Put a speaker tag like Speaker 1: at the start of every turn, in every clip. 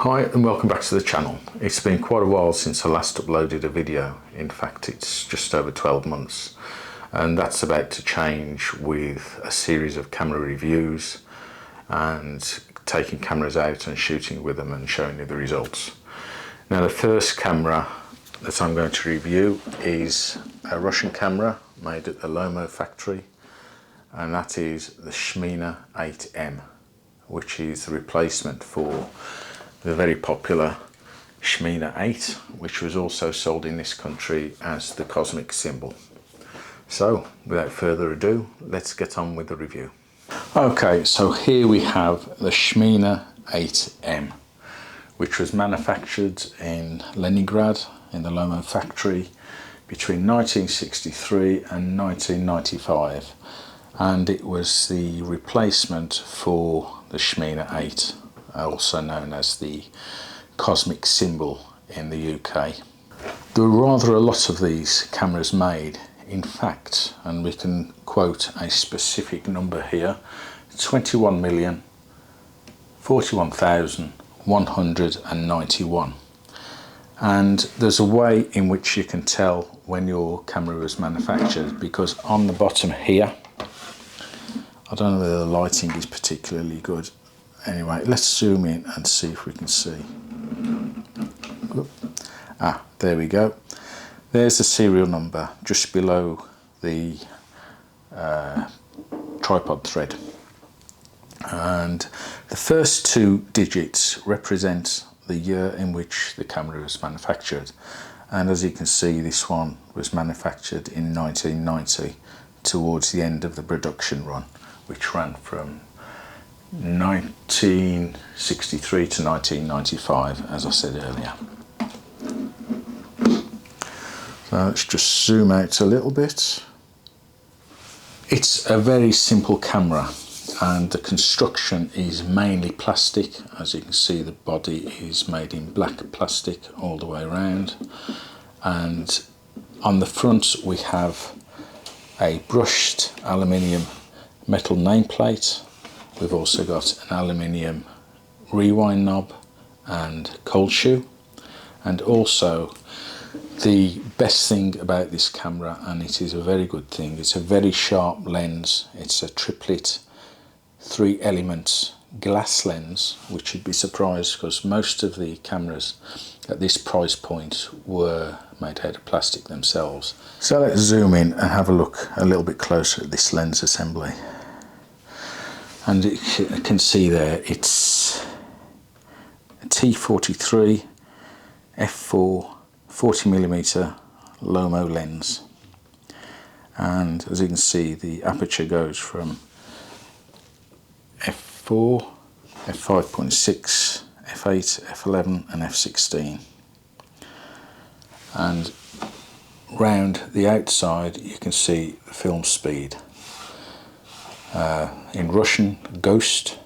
Speaker 1: Hi and welcome back to the channel. It's been quite a while since I last uploaded a video. In fact, it's just over 12 months, and that's about to change with a series of camera reviews and taking cameras out and shooting with them and showing you the results. Now, the first camera that I'm going to review is a Russian camera made at the Lomo factory, and that is the Smena 8M, which is the replacement for the very popular Smena 8, which was also sold in this country as the cosmic symbol. So without further ado, let's get on with the review. Okay, so here we have the Smena 8M, which was manufactured in Leningrad in the Lomo factory between 1963 and 1995, and it was the replacement for the Smena 8, also known as the cosmic symbol in the UK. There were rather a lot of these cameras made, in fact, and we can quote a specific number here: 21,041,191. And there's a way in which you can tell when your camera was manufactured, because on the bottom here, I don't know whether the lighting is particularly good. Anyway, let's zoom in and see if we can see. There we go. There's the serial number just below the tripod thread. And the first two digits represent the year in which the camera was manufactured. And as you can see, this one was manufactured in 1990, towards the end of the production run, which ran from 1963 to 1995, as I said earlier. So let's just zoom out a little bit. It's a very simple camera, and the construction is mainly plastic. As you can see, the body is made in black plastic all the way around, and on the front we have a brushed aluminium metal nameplate. We've also got an aluminium rewind knob and cold shoe, and also the best thing about this camera, and it is a very good thing, it's a very sharp lens. It's a triplet 3-element glass lens, which you'd be surprised because most of the cameras at this price point were made out of plastic themselves. So let's zoom in and have a look a little bit closer at this lens assembly. And you can see there, it's a T43 f4 40mm Lomo lens, and as you can see, the aperture goes from f4, f5.6, f8, f11 and f16, and round the outside you can see the film speed. In Russian, Ghost,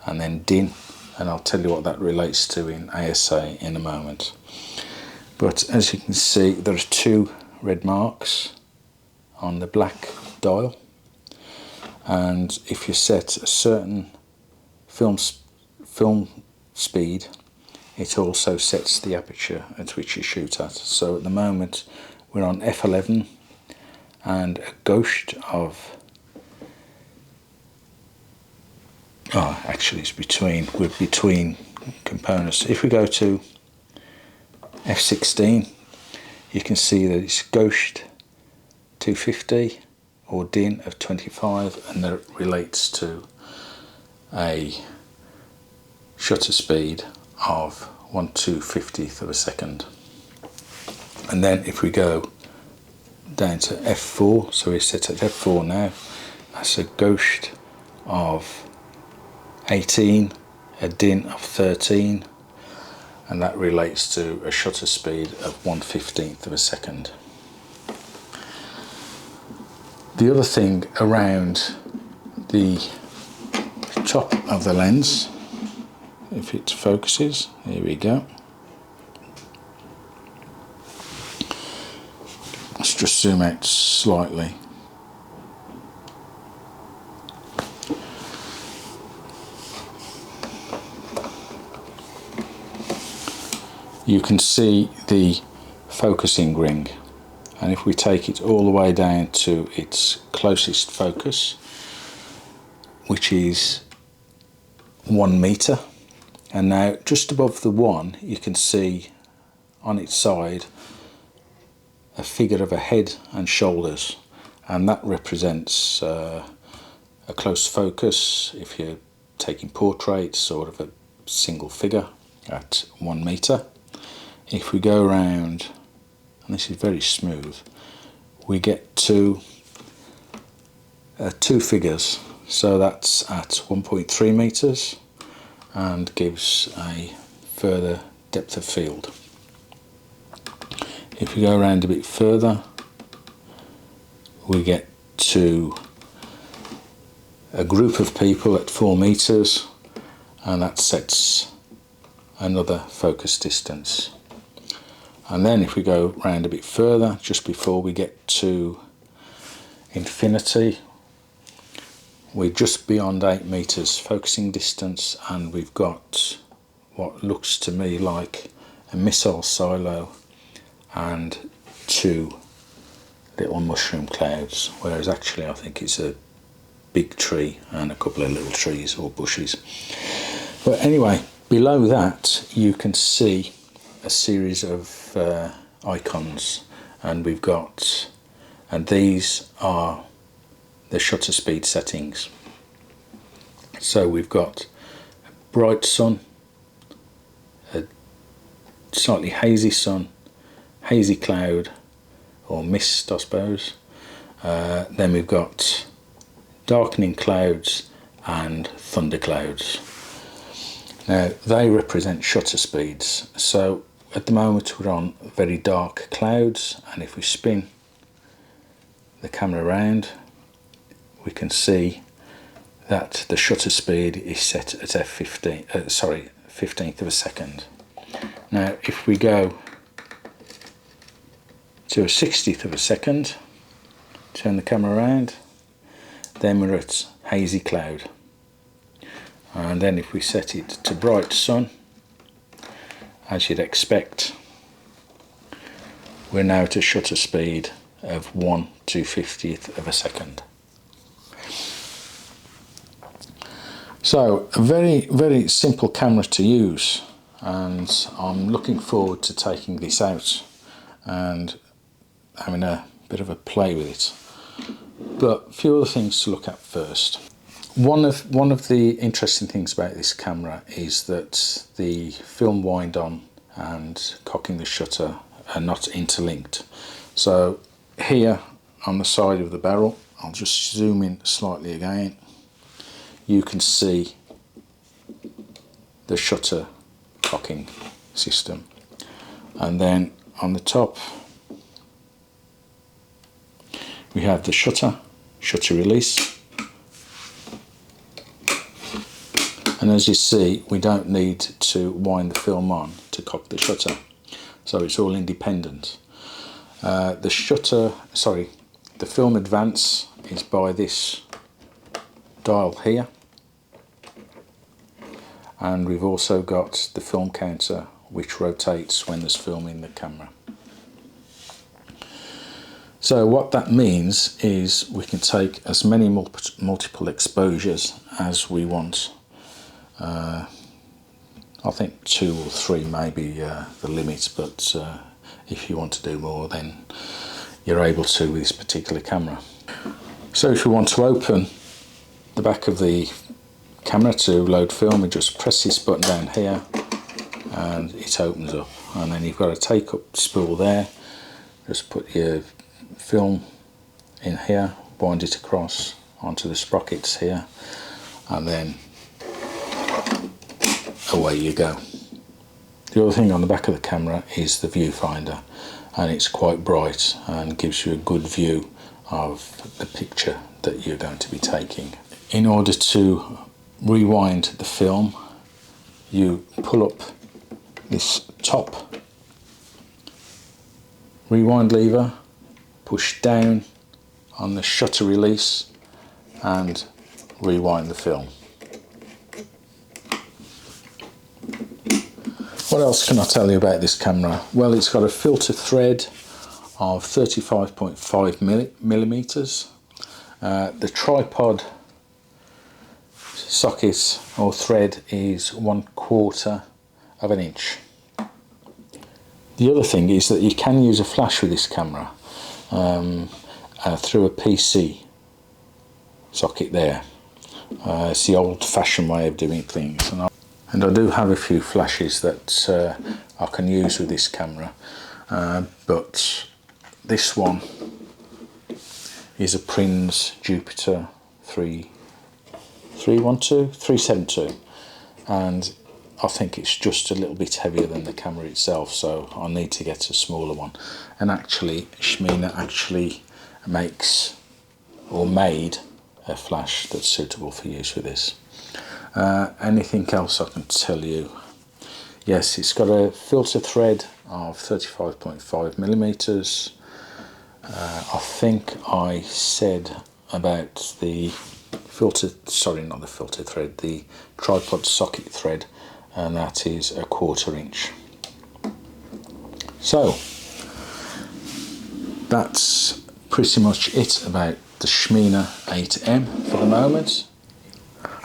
Speaker 1: and then Din, and I'll tell you what that relates to in ASA in a moment. But as you can see, there are two red marks on the black dial, and if you set a certain film speed, it also sets the aperture at which you shoot at. So at the moment we're on f11 and a ghost of we're between components. If we go to f16, you can see that it's Ghost 250 or Din of 25, and that relates to a shutter speed of 1/250th of a second. And then if we go down to f4, so we're set at f4 now, that's a Ghost of 18, a Din of 13, and that relates to a shutter speed of 1/15th of a second. The other thing around the top of the lens, if it focuses, here we go. Let's just zoom out slightly. you can see the focusing ring, and if we take it all the way down to its closest focus, which is 1 meter, and now just above the 1 you can see on its side a figure of a head and shoulders, and that represents a close focus if you're taking portraits, sort of a single figure at 1 meter. If we go around, and this is very smooth, we get to 2 figures, so that's at 1.3 meters and gives a further depth of field. If we go around a bit further, we get to a group of people at 4 meters, and that sets another focus distance. And then if we go round a bit further, just before we get to infinity, we're just beyond 8 meters focusing distance, and we've got what looks to me like a missile silo and 2 little mushroom clouds, whereas actually I think it's a big tree and a couple of little trees or bushes. But anyway, below that you can see a series of icons, and we've got, and these are the shutter speed settings. So we've got a bright sun, a slightly hazy sun, hazy cloud or mist I suppose, then we've got darkening clouds and thunderclouds. Now they represent shutter speeds, so at the moment we're on very dark clouds, and if we spin the camera around we can see that the shutter speed is set at f15, 15th of a second. Now if we go to a 60th of a second, turn the camera around, then we're at hazy cloud. And then if we set it to bright sun, as you'd expect, we're now at a shutter speed of 1/250th of a second. So a very, very simple camera to use, and I'm looking forward to taking this out and having a bit of a play with it. But a few other things to look at first. One of the interesting things about this camera is that the film wind on and cocking the shutter are not interlinked. So here on the side of the barrel, I'll just zoom in slightly again, you can see the shutter cocking system, and then on the top we have the shutter release, and as you see we don't need to wind the film on to cock the shutter, so it's all independent. The film advance is by this dial here, and we've also got the film counter which rotates when there's film in the camera. So what that means is we can take as many multiple exposures as we want. I think 2 or 3 may be the limit, but if you want to do more then you're able to with this particular camera. So if you want to open the back of the camera to load film, you just press this button down here and it opens up, and then you've got a take up spool there. Just put your film in here, wind it across onto the sprockets here, and then away you go. The other thing on the back of the camera is the viewfinder, and it's quite bright and gives you a good view of the picture that you're going to be taking. In order to rewind the film, you pull up this top rewind lever, push down on the shutter release and rewind the film. What else can I tell you about this camera? Well, it's got a filter thread of 35.5 millimeters. The tripod socket or thread is 1/4 of an inch. The other thing is that you can use a flash with this camera through a PC socket there. It's the old-fashioned way of doing things, and I do have a few flashes that I can use with this camera, but this one is a Prinz Jupiter 372, and I think it's just a little bit heavier than the camera itself, so I need to get a smaller one. And actually, Smena actually makes or made a flash that's suitable for use with this. Anything else I can tell you? Yes, it's got a filter thread of 35.5 millimeters. I think I said about the the tripod socket thread, and that is 1/4 inch. So that's pretty much it about the Smena 8M for the moment.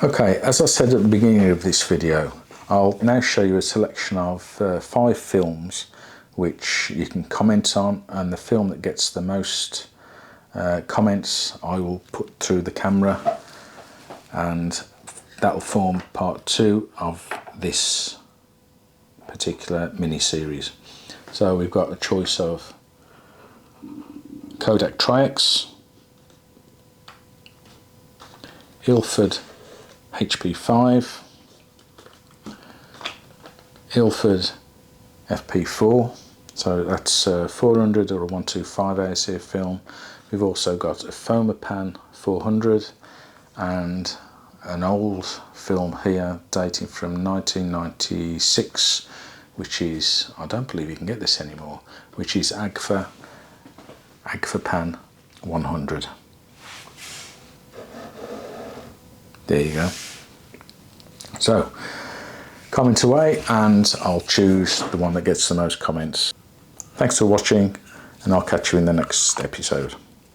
Speaker 1: Okay, as I said at the beginning of this video, I'll now show you a selection of 5 films which you can comment on, and the film that gets the most comments I will put through the camera, and that will form part 2 of this particular mini-series. So we've got a choice of Kodak Tri-X, Ilford HP5, Ilford FP4, so that's 400 or a 125 ASA film. We've also got a Fomapan 400 and an old film here dating from 1996, which is, I don't believe you can get this anymore, which is Agfapan 100. There you go. So comment away and I'll choose the one that gets the most comments. Thanks for watching, and I'll catch you in the next episode.